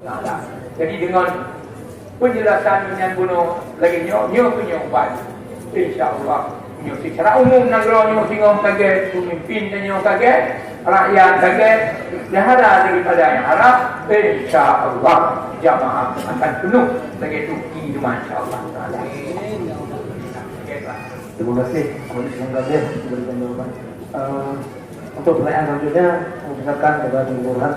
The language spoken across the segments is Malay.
Taala. Jadi dengan penjelasan yang bunuh lagi nyo punya ubat. Insya-Allah nyo secara umum negara nyo tengok kaget, pemimpin nyo kaget, rakyat kaget, dahara daripada yang harap insya-Allah jamaah akan penuh lagi itu kehidupan insya-Allah taala. Terima kasih Majelis Kadir memberikan jawaban. Untuk pertanyaan selanjutnya, silakan kepada Ibu Burhan.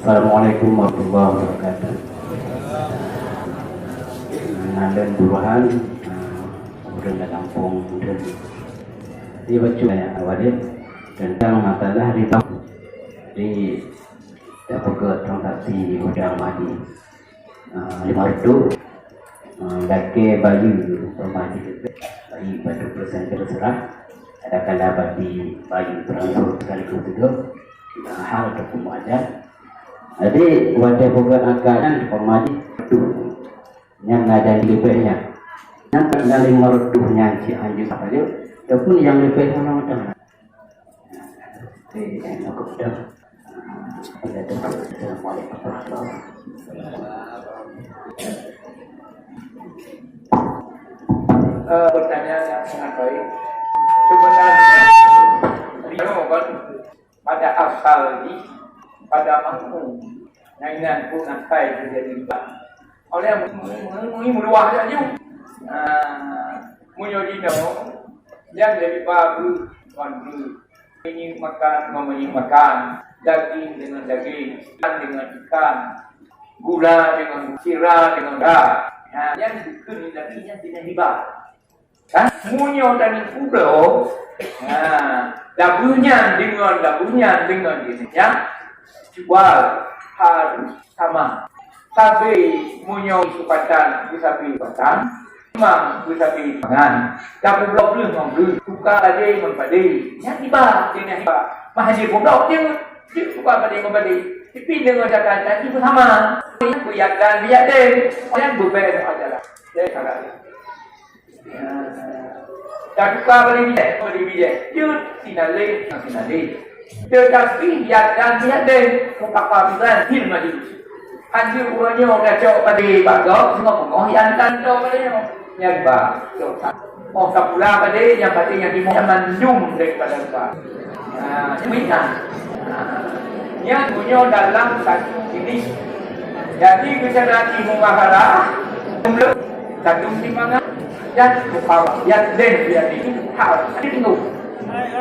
Assalamualaikum warahmatullahi wabarakatuh. Nandan Burhan, kemudian dari kampung dan dia baca banyak awalnya tentang masalah di dapat transaksi hutang mati 500 dake bayu permati bayi batu persen terserah ada kala bagi bayu transfer sekaligus juga hal ataupun ada. Jadi wadah bukan akan permati itu yang ada di lebihnya yang kena 500 si anjing apa dia ataupun yang lebih mana-mana. Aku sudah Assalamualaikum warahmatullahi wabarakatuh. Pertanyaan yang sangat baik. Sebenarnya pada asal ini pada mampu nainan pun nakai menjadi riba. Oleh meluah saja. Munyodino yang dari babu wandu ingin makan daging dengan daging, ikan dengan ikan, gula dengan sirah dengan dah. Yang dikuni dagingnya tidak riba. Kan? Munyo dan pulau, dabunya dengan ini ya, jual harus sama. Tapi munyo supatan bisa beli batang, memang bisa beli pangan. Dapat blok belum membeli, suka aja membeli. Yang riba, tidak riba. Mahasiswa blok dia suka membeli. Tapi dengan kata itu sama. Biar deh, orang berbeda adalah. Saya kata. Tak suka beli bijak. Dia tidak leh. Tetapi biar deh, apa bukan film lagi. Anjir urangnya orang cok pada bagau, semua mengohiankan cok pada dia. Yang cok. Oh kapula pada yang pada yang dimandung daripada lupa. Demikian. Yang punya dalam satu jenis. Jadi kecerdasan mengahara, satu timbangan dan bukawa. Yang dia ini hal itu.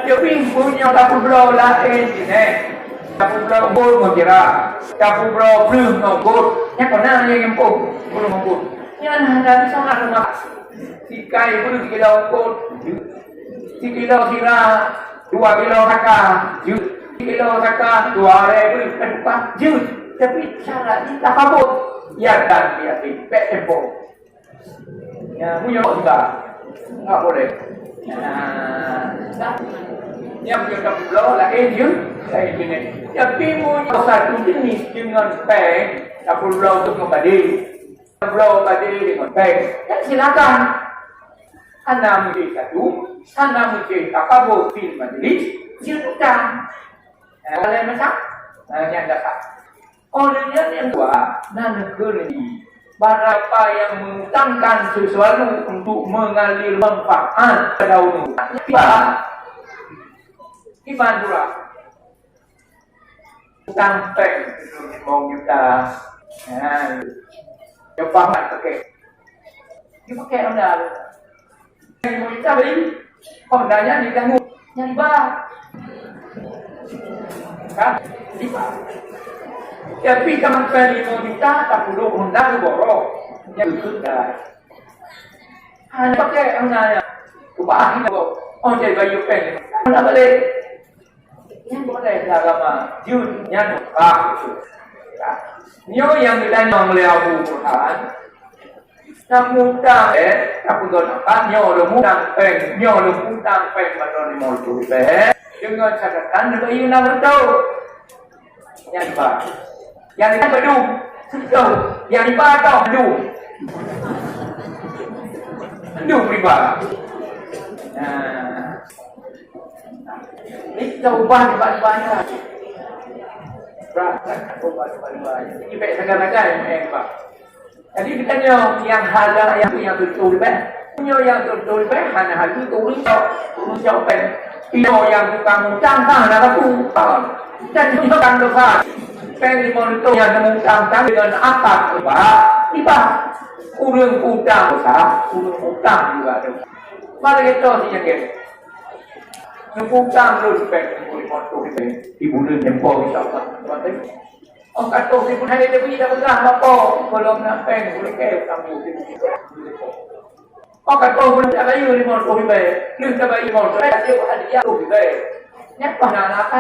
Jadi punya satu belau lain ini. Satu belau bol mengira, satu belau belum ngobot. Yang mana yang empuk belum ngobot. Yang ada di sana rumah. Tikai belum 3 kilo ngobot. 3 kilo sirah, 2 kilo kakak. 3 kilo kakak, 2 ribu kedua jut. Tapi syaratnya tak kabut. Ya dan dia pek tempo. Ya punya juga nggak boleh. Yang punya kabel lain jut, lain jenis. Tapi punya satu jenis dengan pek kabel untuk membadi. Kabel badi dengan pek. Ya silakan. Anda menjadi satu, anda menjadi tak kabut film majelis, silakan. Oleh macam yang dapat. Olehnya yang dua, negeri berapa yang mengutangkan sesuatu untuk mengalir manfaat pada umum. Iman pula. Sampai mau kita, coba nak pakai. Dia pakai Honda. Mau kita beli, Hondanya diganggu, yang kan? Tapi kalau mau kita tak perlu Honda tu borok, yang sudah. Hanya pakai Honda, ubah ini kok. Oh jadi bayu pen, Honda balik. Yang boleh agama, jun, yang nyo yang kita mengelihau Tuhan. Namun tak pun apa? Nyo mudang pen baru ni mau tu dengan catatan bayu nak tahu. Yang apa? Yang kita berdua, yang apa tahu berdua. Aduh pribadi. Nah, ini jawaban banyak. Berapa? Banyak. Ini baik segala-galanya yang Pak. Jadi kita yang halal yang betul yang betul hanya hal itu turun jauh yang tukang cangkang dan tukang dan tukang dosa. Pengen itu yang mengutang dengan apa? Tiba kurang utang dosa, kurang utang juga ada. Mana itu sih yang gitu? Utang terus pengen boleh motor di bulan tempoh kita oh kata si pun hari lebih dah pegang apa belum nampak boleh ke kamu oh kata pun tak bayu limon kopi baik lu tak bayu limon saya dia hadiah kopi baik nyapa nak apa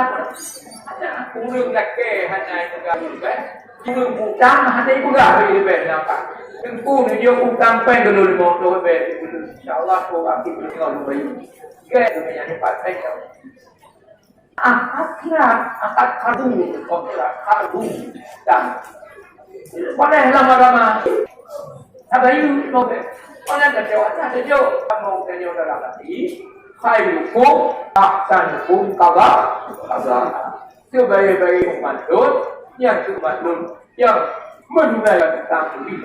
hanya kurang lagi hanya itu kopi baik kurang utang hanya itu gak bayu baik nampak tengku ni dia utang pen dulu limon kopi baik insyaallah kau akan tengok bayu ke dunia ni pakai kau angkat kardu, dan pada lama-lama, apa itu mobil? Orang kecewa, ada jauh kamu kena dalam hati, kayu aksan pun kagak. Sebaik-baik mantul, yang menjual tentang lebih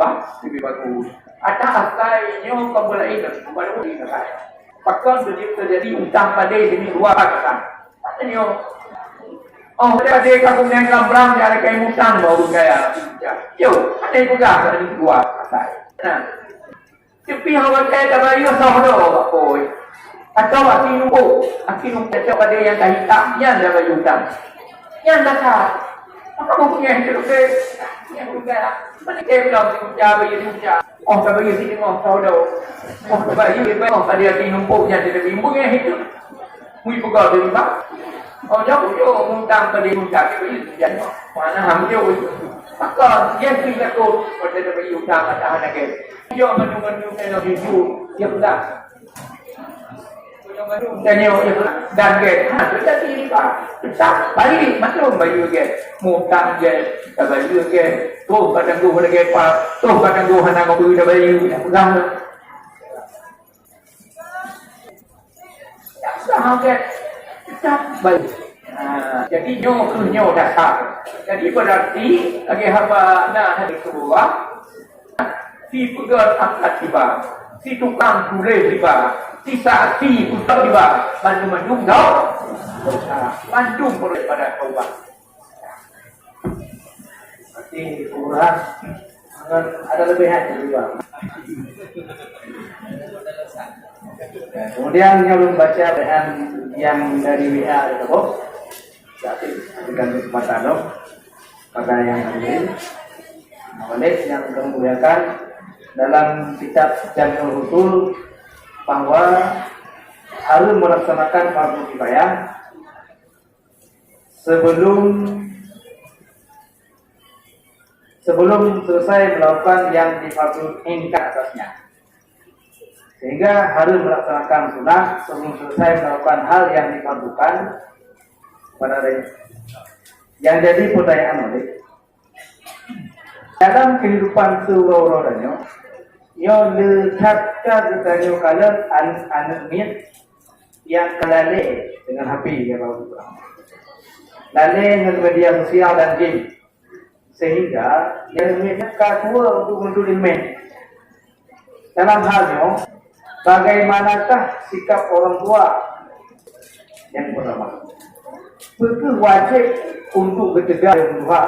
bagus. Ada apa yang kamu lain baru dikatakan. Pakon terjadi utang pada ini dua kata. Oh, dia kamu yang lambrang ada kayak mutang baru gaya. Yo, ada juga ada dua kata. Nah, tapi awak saya dah bayar sahdo boy. Atau akinum cocok pada yang dah hitam, yang dah bayar utang. Yang dah sah. Kamu punya hidup yang juga. Mana dia bilang bayar utang. Oh, tak bayar sini mau sahdo. Oh, bayar tadi akinum punya jadi bimbang yang hidup. Mui pegawai dari mana? Oh, jauh mutang pada mutang itu jadi mana hamil itu. Maka dia tidak tahu pada dari utang ada anak ke. Dia menunggu saya hidup dia sudah. Menunggu dan ke. Kita diri pak. Tak balik macam bayu ke. Mutang ke, bayu ke. Tu kadang tu lagi pak. Tu kadang tu anak kau dah bayu pegang. Sampai tetap baik. Jadi nyo dasar. Jadi berarti lagi hamba nak hari kedua si pegal angkat tiba, si tukang tulis tiba, si saksi putar tiba, mandum dah mandum boleh pada taubat. Berarti kurang ada lebihan juga. Kemudian kalau membaca bacaan yang dari WA itu kok, jadi berikan kesempatan dong pada yang hadir, Malik yang kemuliakan dalam kitab Jamul Usul bahwa harus melaksanakan fardu kifayah sebelum selesai melakukan yang difardu ingkar atasnya. Sehingga harus melaksanakan sunnah sebelum selesai melakukan hal yang difardukan pada hari. Yang jadi pertanyaan oleh dalam kehidupan seluruh-luruhnya, yang letakkan ditanya kalian anak mit yang kelale dengan HP ya Bapak. Lale dengan media sosial dan game, sehingga yang mitkan tua untuk menulis main. Dalam halnya, bagaimanakah sikap orang tua? Yang pertama, betul wajib untuk mencegah yang kedua.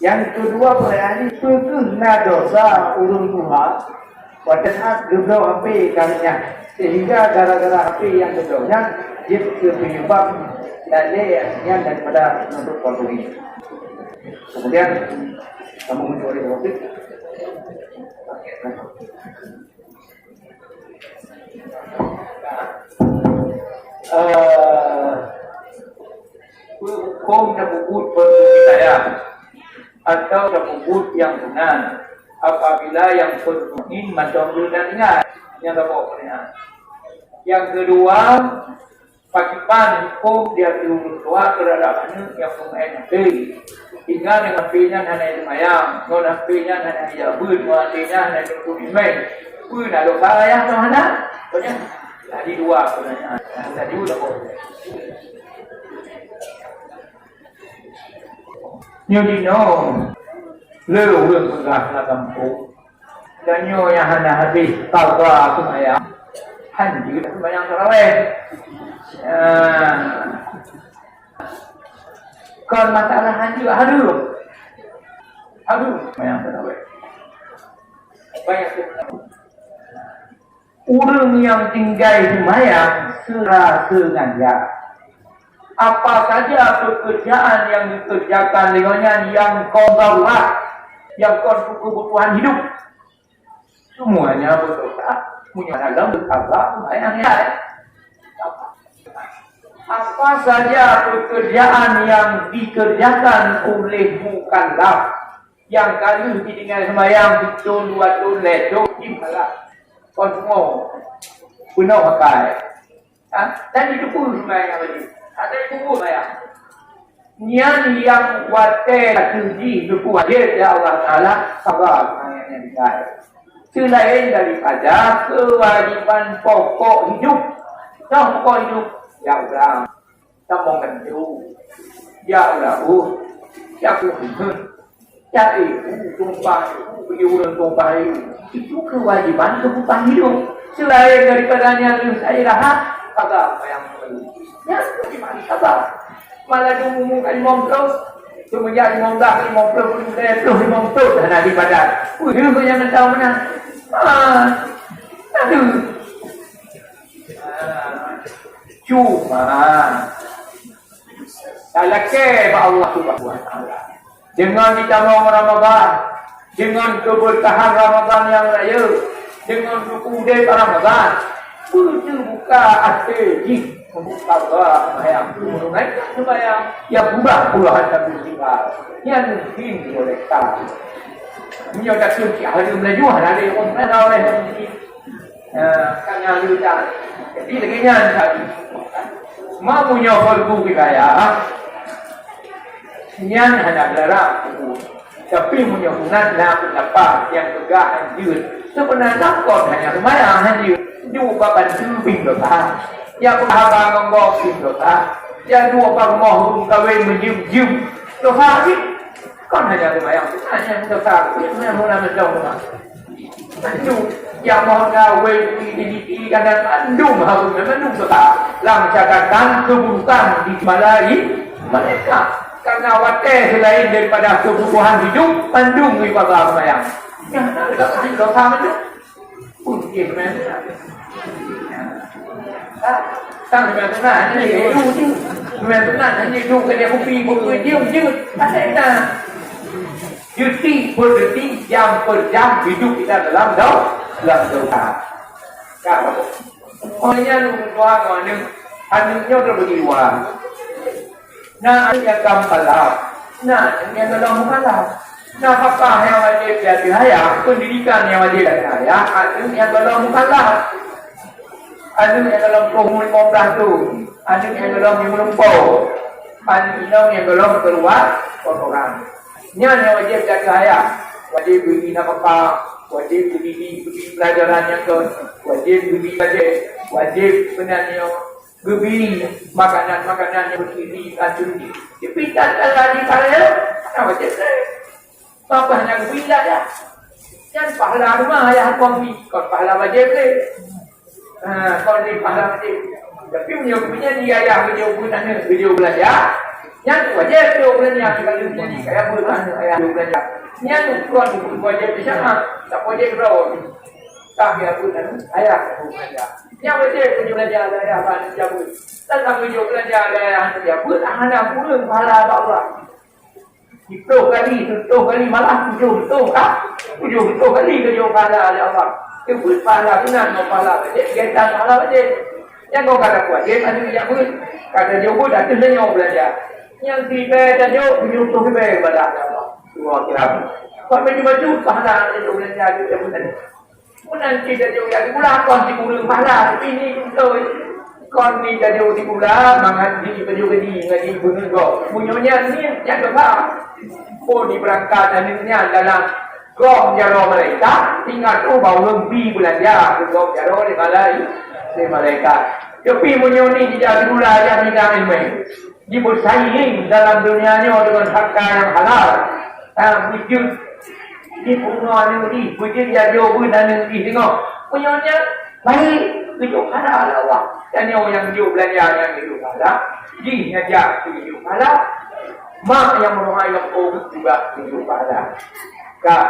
Yang kedua perayaan ini betul dosa urung tua. Pada saat gedau HP karenanya, sehingga gara-gara HP yang gedaunya dia penyebab lalainya daripada menuntut waktu ini. Kemudian kamu mencuri waktu. Hukum tersebut berhidayah atau tersebut yang benar apabila yang bermain macam dan ingat yang dapat perhatian. Yang kedua, Pakipan hukum dia keluar keradaannya yang pemain nanti. Tinggal dengan pinya hanya lumayan, non pinya hanya dia bun, pinya hanya dokumen. Bun ada kaya tu mana? Banyak. Tadi dua sebenarnya. Tadi udah kok. Như đi nó lưu lượng của gạt là cầm cụ cho nhiều nhà hành là hati tàu tòa cũng phải hành dữ cũng phải ăn sao em còn masalah hành dữ aduh phải ăn sao em banyak orang yang tinggal di mayang serangga. Apa saja pekerjaan yang dikerjakan dengannya yang kau bawa, yang kau kebutuhan hidup, semuanya berdosa, punya dalam berkata, bayangnya. Apa saja pekerjaan yang dikerjakan oleh mukallaf, yang kali ditinggal semayang, betul, dua tahun, ledo, gimana? Kau semua penuh pakai. Dan itu pun semayang lagi. Ada yang kubur saya. Nian yang water terji berkuasa ya Allah Taala sabar yang dikaya. Selain daripada kewajiban pokok hidup, pokok hidup ya Allah, sambungkan itu, ya Allah, ya Tuhan, ya Ibu, tumpah, beliau tumpah itu kewajiban kebutuhan hidup. Selain daripadanya saya rahat, kata apa yang perlu. Ya, gimana sabar. Malah diumumkan imam terus. Semenjak imam dah, imam terus, imam terus. Dan ada badan. Dia punya mentau mana? Aduh. Cuma. Kalau keba Allah Subhanahu Wa Taala. Dengan kita mau Ramadan. Dengan keberkahan Ramadan yang raya. Dengan rukun Ramadan. Buka hati. Membuka Allah yang menunaikan sembahyang yang berubah puluhan tahun tinggal yang mungkin boleh tahu. Ini ada kunci hari Melayu hari orang mana oleh ini karena luar. Jadi begini tadi. Mau punya perlu wilayah. Nian hanya larang. Tapi punya hunat nak dapat yang tegak anjur. Sebenarnya kau hanya sembahyang anjur. Juga bantu pindah. Yang berhabang ngomong dosa, yang dua orang mohon kawin menjum-jum dosa ni, kan hanya yang hanya dosa, yang mana menjauh mandu, yang mohon kawin di kanan mandu harus mandu dosa, langsungkan keburukan di malai mereka, karena wadah selain daripada kebutuhan hidup, mandu ibadah yang dosa mandu, mungkin mana. Sang sebenarnya ini hidup je. Sebenarnya hidup kena kopi dia je. Ada cuti berhenti jam per jam hidup kita dalam dosa. Kalau orangnya lupa mana, anaknya terbagi dua. Nah, yang kampalah. Nah, yang dalam mukalah. Nah, apakah yang wajib dia pendidikan yang wajib dia yang dalam mukalah. Ada yang dalam umur 15 tu, ada yang dalam 50, ada yang dalam keluar orang. Ini yang wajib jaga ayah, wajib beri nafkah, wajib beri pelajaran yang wajib beri wajib sebenarnya beri makanan yang bergizi kandung. Tapi tak lagi saya, wajib saya. Apa hanya berpindah ya? Jangan pahala rumah ayah kami, kalau pahala wajib saya. Kalau di pahala wajib, tapi punya dia ayah video belajar, yang wajib video belajar kalau jadi kayak bulan ayah belajar, yang tuan wajib bersama, tak wajib berapa, tak dia bulan ayah belajar, yang wajib video belajar ayah belajar, tak video belajar ayah belajar, ada pun pahala Allah. 10 kali malah 7 kali kerja pahala oleh Allah. Itu pahala benar, pahala wajib, kita pahala wajib. Yang kau kata wajib, ada yang pun kata dia pun dah tersenyum belajar. Yang tiba dan dia menyuruh tiba kepada Allah. Dua kira. Kau baju pahala dia belajar juga benar. Pun nanti dia juga pulang kau si guru pahala, tapi ini betul. Kon ni jadi uti pula mengaji ngaji bunyi go. Munyonya ni yang kedua. Oh di berangkatannya dalam gom jaro mereka tinggal tu bau lebih belanja gom jaro di malai di mereka. Tapi munyo ni jadi pula yang tinggal ilmu. Di bersaing dalam dunia ni dengan harta yang halal. Wujud di punguan ni wujud jadi wujud dan ni tengok. Munyonya baik. Hidup halal Allah. Dan yang hidup belanja yang hidup halal. Jin ngajak hidup halal. Mak yang merupai yang juga hidup halal. Kak.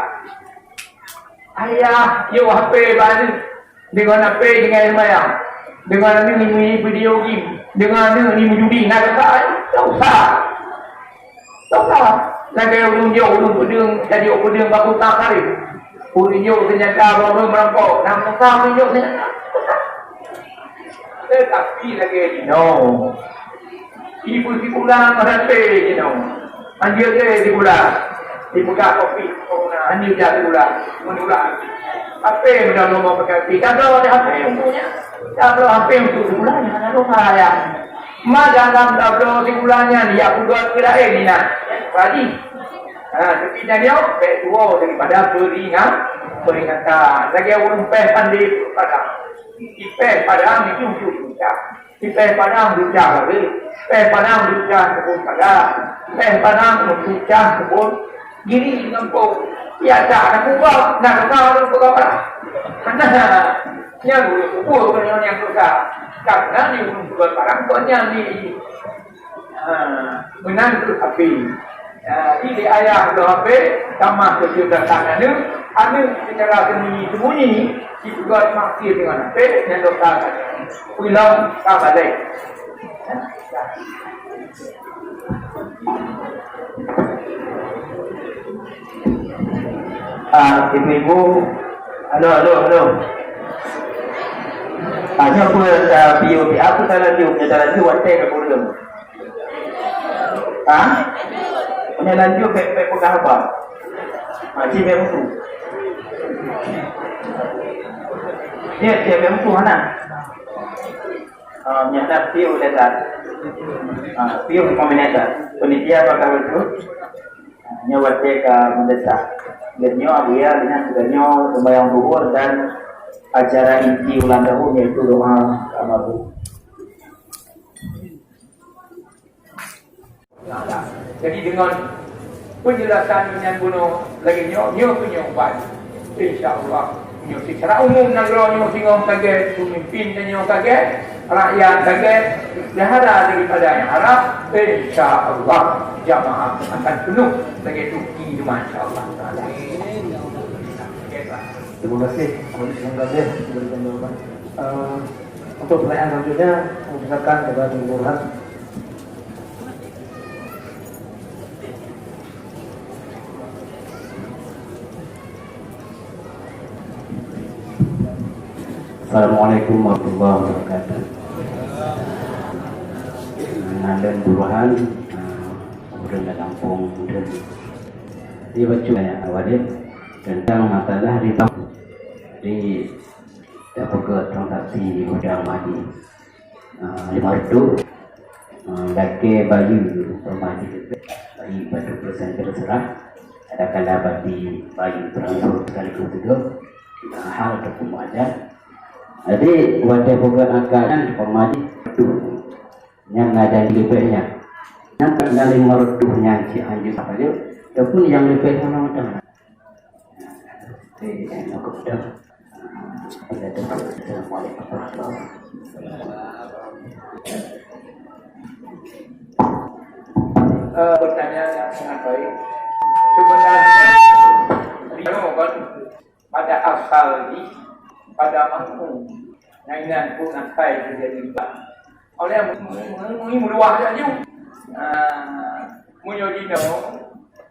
Ayah, yo HP balik. Dengan HP dengan ilmayang. Dengan ni video game. Dengan ni judi. Nak kata, tak usah. Tak usah. Lagi ulun pedung. Jadi pedung baku tak karib. Ulun ternyata orang merampok. Nampak ulun ternyata. Tetapi lagi no. Ibu si pulang merate you know. Anjir ke di pulang. Dibuka kopi. Anjir jadi pulang. Menulang. Apa yang dah mau pakai kopi? Kalau ada apa yang punya. Kalau apa yang tu pulang ada lupa ya. Ma dalam tablo di pulangnya dia buat kira ini nak. Tadi. Tapi dia betul daripada peringatan. Lagi orang pandai pada. Ipe padang itu sudah. Ipe padang sudah lagi. Ipe padang sudah kebun pada. Ipe padang sudah kebun. Gini nampak. Ya tak nak buat. Nak tahu buat apa? Mana? Yang buat orang yang susah. Karena ni buat barang banyak ni. Benar itu api. Ini ayah berapa sama kesudahan anu anu secara sembunyi juga maksir dengan apa yang dokter ulang kabadai. Ibu, halo. Hanya aku aku tak lanjut wantai ke kurang. Punya lanjut pegang apa? Macam memang tu. Dia memang tu mana? Nyata piu letak. Piu kombinasi. Penitia pakai itu. Nyawa teka mendesak. Genyo abuya dengan genyo sembahyang zuhur dan acara inti ulang tahun yaitu doa Ramadan. Jadi dengan penjelasan yang bunuh lagi nyo punya ubat. InsyaAllah nyo secara umum negara nyo tengok kaget, pemimpin nyo kaget, rakyat kaget, dahara daripada yang harap, InsyaAllah jamaah akan penuh lagi tuki cuma InsyaAllah. Terima kasih. Berikan jawaban. Untuk pertanyaan selanjutnya, misalkan kepada Burhan. Assalamualaikum warahmatullahi wabarakatuh. Dan Burhan kemudian Lampung dan dia baca banyak awadir tentang masalah riba di dapat transaksi di gudang madi 500 laki baju permadi bayi batu persen terserah ada kala bagi bayi transfer sekaligus juga hal terkumpul ada. Jadi wadah program angkatan permadi itu yang ada di lebihnya yang terkendali mereduhnya si anjing sahaja ataupun yang lebih mana-mana. Assalamualaikum warahmatullahi wabarakatuh. Pertanyaan yang sangat baik. Sebenarnya pada asal ini pada makmum nainan pun nakai menjadi riba. Oleh meluah saja. Munyodino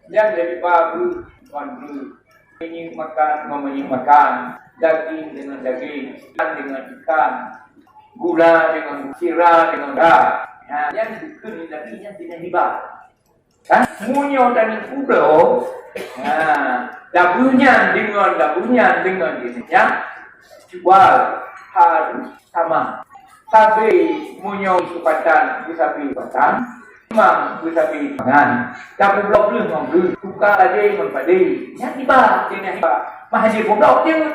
yang lebih bagus kondu ini makan makan daging dengan daging, ikan dengan ikan, gula dengan sirah dengan gas. Yang dikuni dagingnya tidak riba. Kan? Munyo dan kudo. Dabunya dengan dirinya jual harus sama. sabi munyo supatan sabi patan memang sabi pangan tapi blok lu ngong lu suka aja membadi yang tiba ini tiba mahasiswa blok dia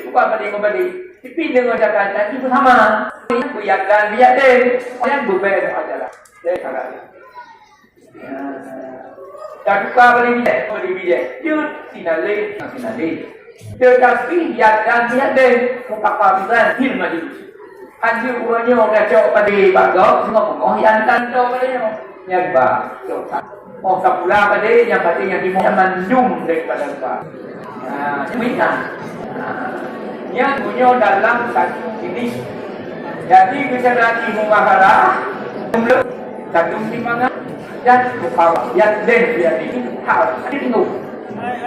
suka badi membadi tapi dengan kata itu sama yang buat dan biar deh yang berbeda adalah saya kata tak suka badi biar dia sinale dia kasih biar dan biar deh muka pabisan film aja Anjir urangnya orang cok pada bagok semua mengohyankan cok pada yang bagok. Oh kapula pada yang pada yang dimana mandum daripada pak. Demikian. Yang punya dalam satu ini. Jadi kita lagi mengahara belum satu timbangan dan buka yang den dia ini harus ditunggu.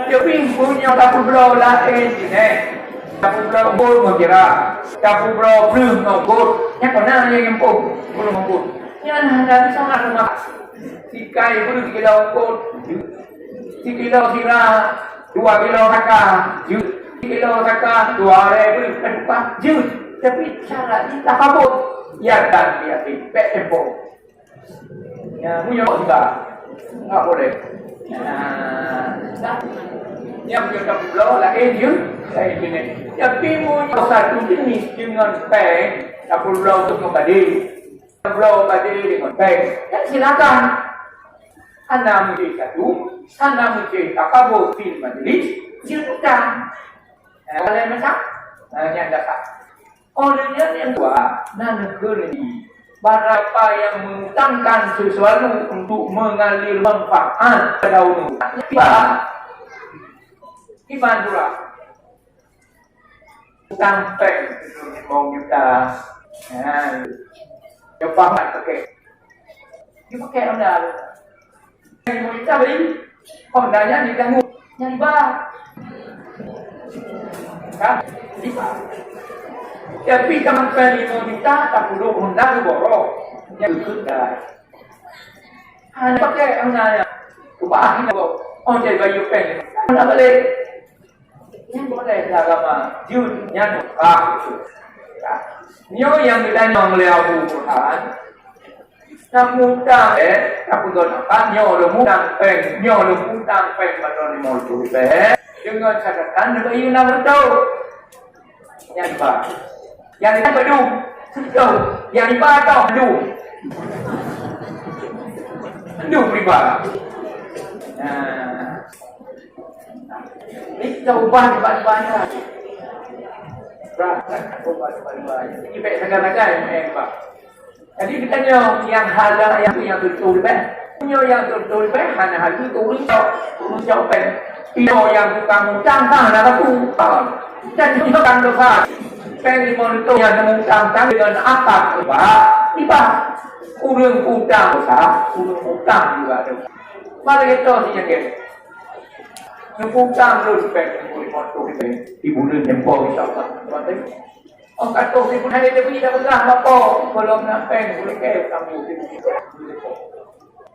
Jadi punya tak perlu lain ini. Tapu bro bol mengira, tapu bro belum ngobot. Yang kena yang empuk belum ngobot. Yang ada di sana rumah. Sikai belum 3 kilo ngobot. 3 kilo sira, 2 kilo kaka, 3 kilo kaka, 2 hari belum terbuka. Jut, tapi cara kita kabut. Ya dan dia pek empuk. Ya punya juga, nggak boleh. Yang punya tapu bro lah jut. Saya ini, tapi punya satu jenis dengan peng, tak perlu untuk membadi, perlu badi dengan peng. Dan silakan, anda mesti satu, anda mesti tak kabur film majelis, silakan. Kalian macam, yang dapat. Olehnya yang dua, negeri berapa yang mengutangkan sesuatu untuk mengalir manfaat pada umum. Iman pula. Sampai mau kita coba pakai dipakai onda yang mau kita beli ondanya diganggu yang bah kan dipak tapi sampai mau kita tak perlu onda borok yang sudah hanya pakai ondanya ubah ini oh jadi baju pen onda balik yang boleh agama judnya nukah nyo yang kita nyonglea Quran namun aku donakan nyo lumutang peng badon mol tu dengan catatan bayu nama tahu yang ba yang kita badu tahu yang ba tahu adu pribadi ini jawaban banyak. Berapa banyak. Ini baik segala-galanya yang Pak. Jadi kita yang halal yang betul yang betul hanya hal itu turun jauh yang bukan mengutang lah aku. Dan juga kan dosa. Pengimon itu yang mengutang dengan apa? Pak. Urung utang dosa, urung utang juga dosa. Mari kita yang Nukutang lu supaya boleh motor ibu lu jempol insyaAllah. Orang kata ibu hari dia pergi dah pegang apa belum nampak boleh kaya kamu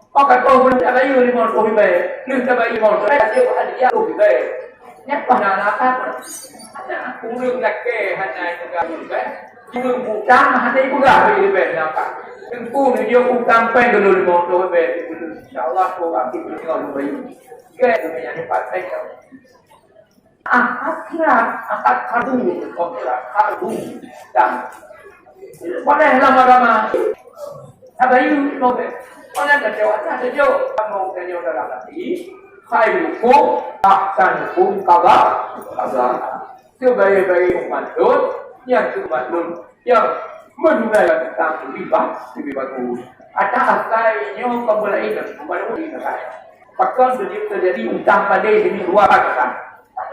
orang kata boleh tak bayu ni motor baik lu tak bayu motor dia hadiah tu baik nyapa nak apa ada kurung nak ke hanya juga baik kurung utang hanya ibu dah bagi baik nampak tengku ni dia utang pen dulu motor baik insyaAllah tu akan tengok bayu ke dunia ni pakai kau. Akad kadu, kadu, dan boleh lama-lama. Apa itu boleh? Boleh kecewa, kecewa. Kamu kecewa dalam hati. Khairukum, ahsanukum, kabar. Sebaik-baik umat yang menunaikan tentang lebih bagus. Ada asalnya kembali kepada diri saya. Pakon terjadi utang pada demi dua pakai.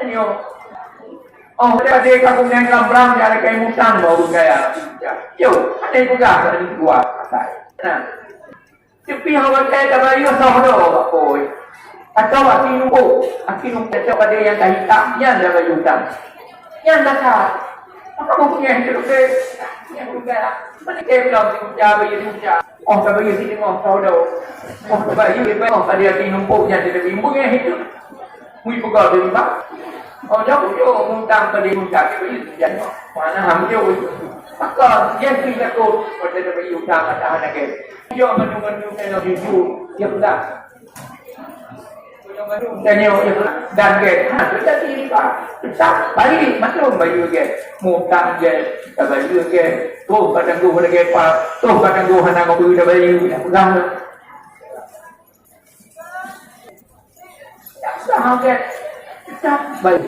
Ini oh pada kampung yang Lambrang ada kayak utang baru gaya. Yo, ada juga ada dua pakai. Nah, tapi awak saya tak bayu sahro boy. Atau akin kita pada yang kahita yang dah bayu utang. Yang dah apa mau punya itu ke yang juga. Mana kayak belum bayu utang. Oh, tak bayu sini mau tahu dah. Oh, tak bayu dia pada hati numpuknya dia bimbang yang itu. Mui pegawai dari mana? jauh jauh mengutang pada hutang itu jadi mana hamil itu. Maka dia tidak takut pada dapat hutang ada anak ke. Dia menunggu kalau hidup dia pulang. Dan ke jadi riba. Tak balik macam baju ke mutang ke baju ke tu kadang tu ke apa tu kadang tu hendak kau beli baju pegang. Tak sah ke tak baik.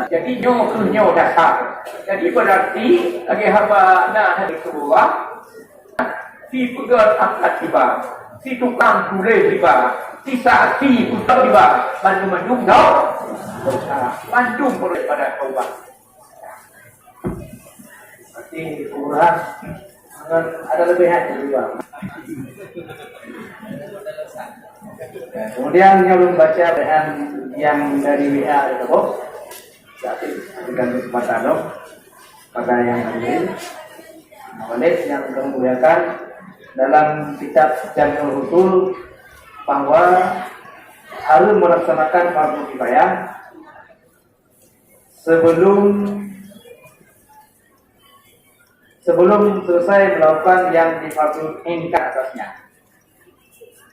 Jadi nyo dasar. Jadi berarti lagi hamba nak hari kedua si pegang angkat tiba, si tukang tulis tiba, si saksi putar tiba, mandum dah. Mandum boleh pada taubat. Berarti kurang ada lebihan juga. Kemudian nyalung baca bacaan yang dari WA itu bos. Jadi dengan kesempatan dong pada yang hadir, menit yang kemudian dalam kitab Jamul Usul bahwa harus melaksanakan fardu kifayah sebelum selesai melakukan yang difardu ingkar atasnya.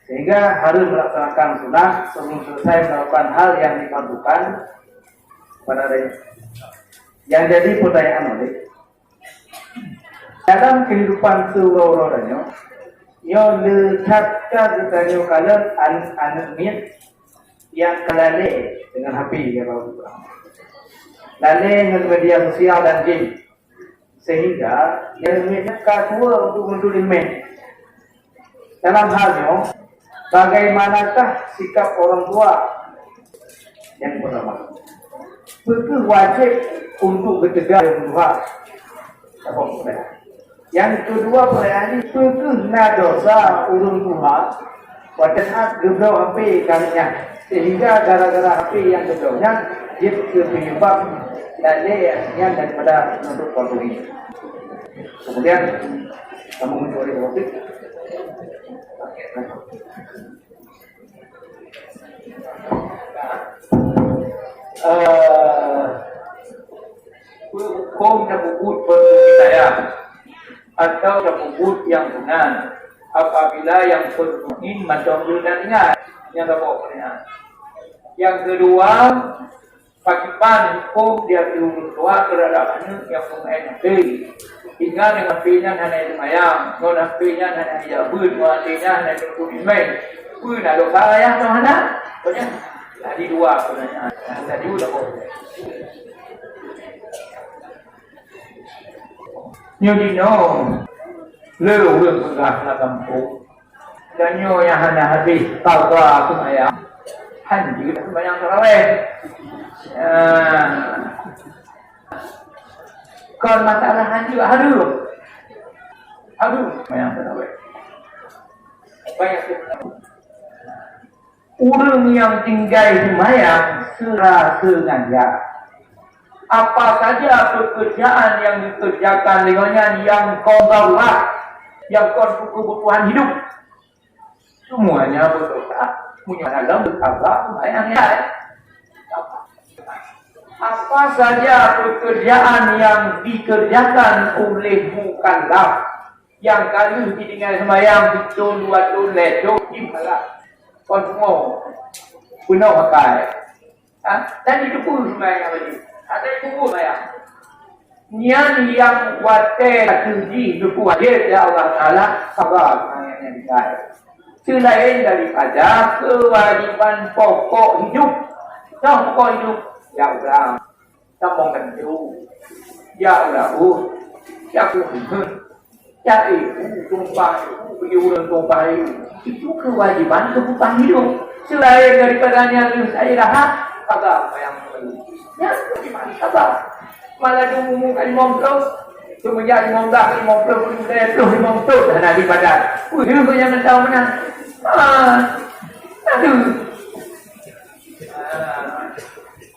Sehingga harus melaksanakan sunnah sebelum selesai melakukan hal yang difardukan pada yang jadi pertanyaan oleh dalam kehidupan seluruh-luruhnya yo letak kita kalau anak yang kelale dengan HP ya Bapak Ibu. Lale dengan media sosial dan game sehingga yang mereka tua untuk menulis main. Dalam halnya bagaimanakah sikap orang tua yang pertama? Betul wajib untuk bercegah yang kedua. Yang kedua berani betul dosa urung tua pada saat gebrau HP kalinya sehingga gara-gara HP yang gebraunya dia penyebab yang daripada menuntut fardu ini. Kemudian kamu mencuri topik. Hukum tersebut berhidayah atau tersebut yang benar apabila yang bermuin macam dan ingat yang terbawa. Yang kedua, pakipan hukum dia kedua terhadapnya yang mengenai tinggal dengan pinya hanya semayang, non pinya hanya jabut, artinya hanya berkulimai. Pun ada dosa yang mana? Banyak. Tadi dua sebenarnya. Tadi udah kok. Nyodino, lewat bergerak kampung. Dan nyo yang hanya habis tahu aku ayam. Hanji sebanyak terawih. Kalau masalah haji aduh banyak terawih. Banyak orang yang tinggal di Mayang serasa apa saja pekerjaan yang dikerjakan dengannya yang kontralah, yang kebutuhan hidup, semuanya berdosa, punya dalam berkata Mayangnya. Apa saja pekerjaan yang dikerjakan oleh mukallaf yang kali ditinggal semayang betul dua tahun lecok gimana? Kau semua penuh pakai. Dan itu pun semayang lagi. Ada itu pun semayang. Nian yang water terji itu wajib ya Allah Taala sabar yang dikai. Selain daripada kewajiban pokok hidup, pokok hidup. Ya Allah, tambang tentu. Ya Allah, ya Tuhan, ya Ibu, tumpah, tumpah itu kewajiban kebutuhan hidup. Selain daripadanya saya rahat, kata yang perlu. Ya, kewajiban kata. Malah diumumkan imam terus, semenjak imam dah, imam terus, imam terus, dan ada ibadat. Itu yang tahu mana? Aduh.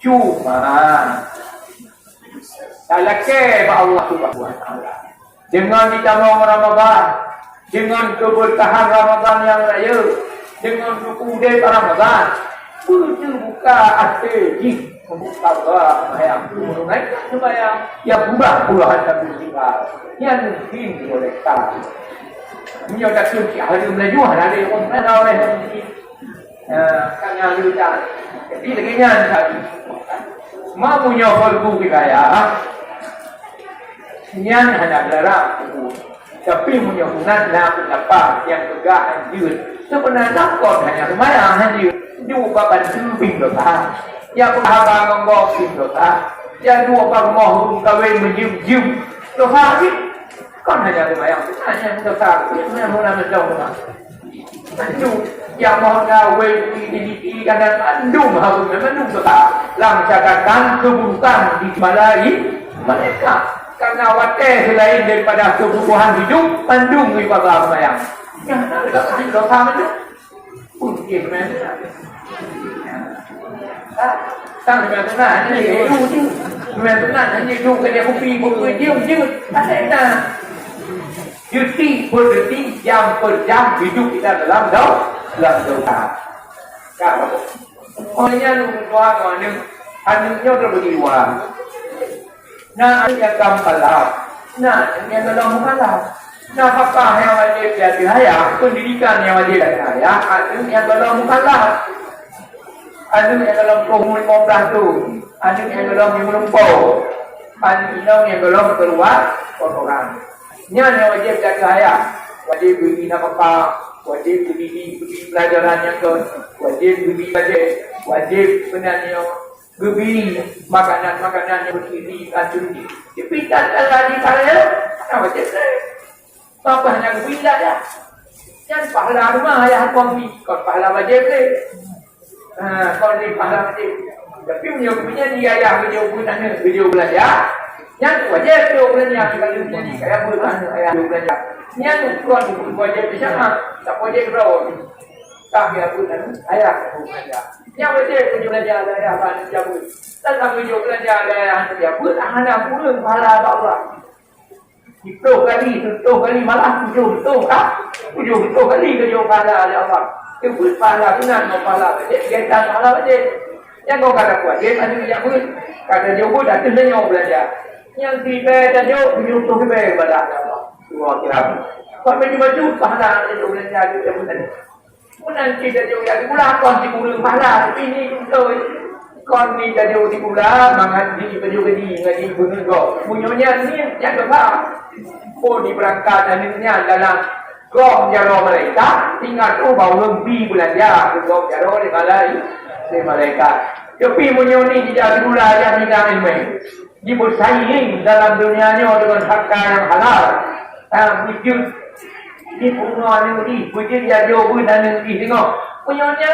Cuma kalau ke Allah Subhanahu Wa Taala dengan ditambah Ramadan, dengan keberkahan Ramadan yang raya, dengan kemudian Ramadan, itu buka hati membuka sembahyang menunaikan sembahyang yang berubah puluhan tahun tinggal yang mungkin dibolehkan. Ini ada kunci hari Melayu ada orang mana oleh ini karena lutan. Jadi begini tadi. Mau punya kalbu kita ya. Yang hanya larang tapi punya hunat nak apa yang tegak anjur. Sebenarnya kau hanya sembahyang anjur. Dua bantu pindah. Ya paham ngomong pindah. Ya dua mau kawin menjum-jum. Dosa ni kan hanya sembahyang. Hanya dosa. Sebenarnya mana menjauh. Mandu yang mau kawin di kanan mandum harus mandum dosa. Langsungkan keburukan di malai mereka. Karena wadah selain daripada kebutuhan hidup, mandum ibadah sembahyang. Yang ada dosa mandum. Mungkin mana? Sang dengan hanya itu je. Dengan hanya itu kerja kopi je. Ada cuti jam per jam hidup kita dalam dosa. Kalau orangnya lupa mana, anaknya terbagi dua. Nah, yang kampalah. Nah, yang dalam mukalah. Nah, apa yang wajib jadi haya, pendidikan yang wajib jadi haya, ada yang dalam mukalah. Ada yang dalam umur 15 tu, ada yang dalam 50, ada yang dalam keluar orang. Yang wajib jadi haya, wajib beri nafkah, wajib beri pelajaran yang wajib beri budget, wajib sebenarnya beri makanan yang bergizi kandung. Tapi tak ada di sana, wajib saya. Apa hanya pindah ya? Yang pahala rumah ayah kami, kau pahala wajib le. Kau ni pahala wajib. Tapi punya dia ayah video belajar. Yang wajib tu belajar kalau ni kayak bulan ayah belajar. Yang kau wajib sama, tak wajib berapa? Tak ya bulan ayah belajar. Yang wajib punya belajar ayah kan jauh. Tak video belajar ayah dia pun ada pun pahala Allah. 10 kali malah 7 kali kerja pahala oleh Allah. Itu pahala sunat mau pahala wajib, kita pahala wajib. Yang kau kata wajib, ada yang pun kata dia pun dah tentunya belajar. Yang tiba dan dia menyuruh tiba pada Allah. Dua kira. Kau baju pahala dia belajar dia pun tadi. Pun nanti dia yang pula kau dibulu pahala, tapi ini betul. Kon ni jadi di pula mengaji ngaji bunuh go. Munyonya ni yang kedua. Oh di berangkat dan ninya dalam gom jaro mereka tinggal tu bau lebih belajar gom jaro di balai di mereka. Tapi munyoni di jadi pula yang tinggal ilmu. Di bersaing dalam dunianya dengan harta yang halal. Wujud di punga ni wujud dia jauh dan ni tengok. Munyonya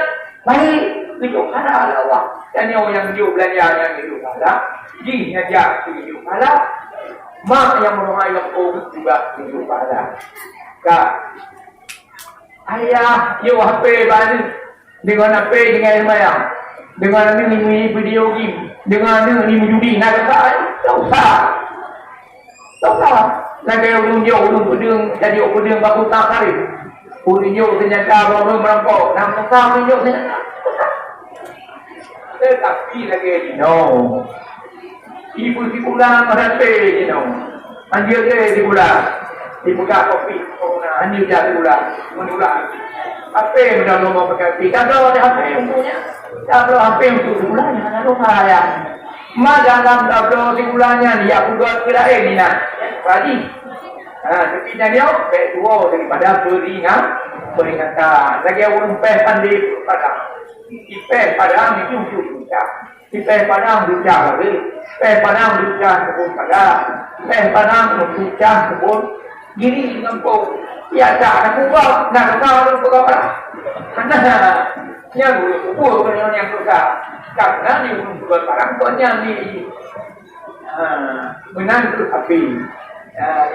baik hidup halal Allah. Dan yang hidup belajar yang hidup halal, di ngajak hidup halal, mak yang merupai yang juga hidup halal. Kak, ayah, yo HP balik dengan HP dengan ilmayang, dengan ni video game, dengan ni judi, nak apa? Tak usah. Lagi ulung pedung, jadi pedung baku tak hari. Ulung ternyata orang merampok, nampak ulung ternyata. Tetapi lagi ibu di pulang merate anjir dia di pulang dibuka kopi anjir dia di pulang menulang apa yang mau pakai kalau ada apa yang punya kalau apa yang untuk pulang ada lupa ya ma dalam tablo di pulangnya dia buat kira ini nak tadi tapi dia dua daripada peringatan lagi orang pandai pada Ipeh padang itu juga. Ipeh padang juga lagi. Ipeh padang juga kebun pada. Ipeh padang juga kebun. Gini ngampau. Ya tak nak buat. Nak kau buat apa? Mana? Yang buat kerana yang suka. Karena ni buat barang punya ni. Benar itu api.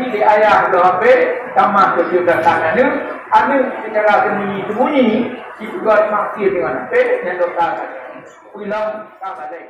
Ini ayah berapa? Sama sesudah tangan ni. Ada secara sembunyi. Itu juga maksud dengan apa yang dokter ulang sama lagi.